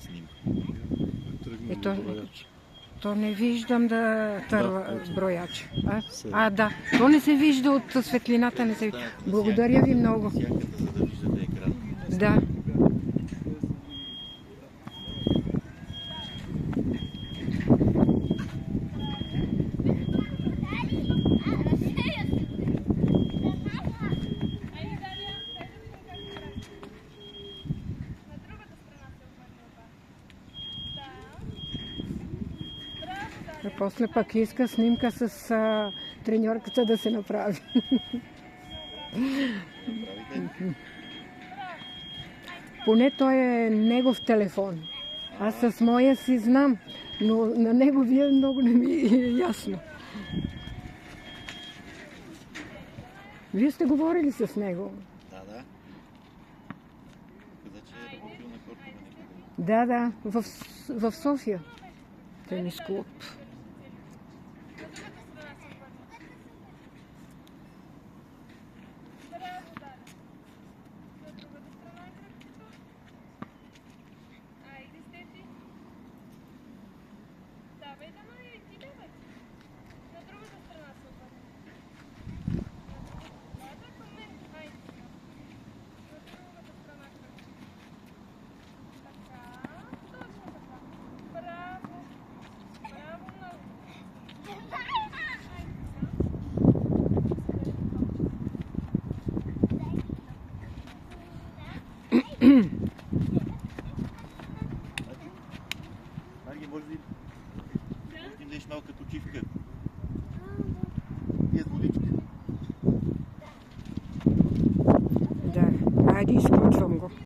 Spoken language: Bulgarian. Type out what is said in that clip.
за снимка. То не виждам да търва брояч. Да, Да, то не се вижда от светлината. Не се вижда. Благодаря ви много. Сяката, за да виждате екран. Да. И после пък иска снимка с треньорката да се направи. Поне той е негов телефон. Аз с моя си знам, но на неговия много не ми е ясно. Вие сте говорили с него? Да. Каза, че е работил на Кортова. Да, в София. Тенис клуб. Може да им дадеш малка почивка.